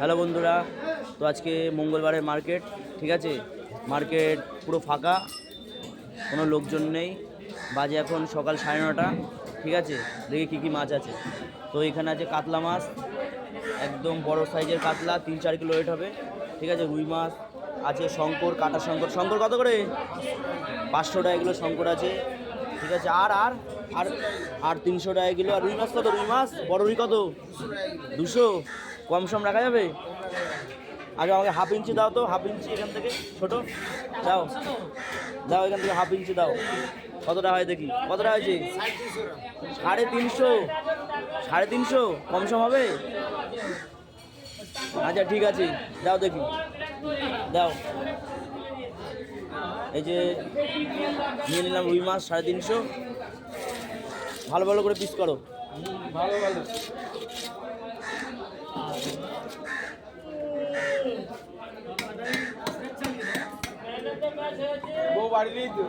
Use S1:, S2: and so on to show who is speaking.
S1: Hello বন্ধুরা, তো আজকে মঙ্গলবারের মার্কেট, ঠিক আছে। মার্কেট পুরো ফাঁকা, কোনো লোকজন নেই। বাজে এখন সকাল 9:30, ঠিক আছে। দেখি কী কী মাছ আছে। তো এখানে আছে কাতলা মাছ, একদম বড় সাইজের কাতলা, 3-4 কিলো ওয়েট হবে, ঠিক আছে। রুই মাছ আছে, শঙ্কর, কাটা শঙ্কর। শঙ্কর কত করে? 500 টাকা কিলো শঙ্কর আছে, ঠিক আছে। আর আর আর আর 300 টাকা কিলো। আর রুই মাছ কত? রুই মাছ বড় রুই কত? 200। কম সম রাখা যাবে? আগে আমাকে হাফ ইঞ্চি দাও তো, হাফ ইঞ্চি এখান থেকে ছোটো দাও, দাও এখান থেকে হাফ ইঞ্চি দাও। কতটা হয় দেখি, কতটা হয়েছে? 350। 350 কম সম হবে? আচ্ছা ঠিক আছে, দাও দেখি, দাও। এই যে নিয়ে নিলাম রুই মাছ 350। ভালো ভালো করে পিস করো।
S2: ভালো ভালো বউ বাড়ি নেই তো।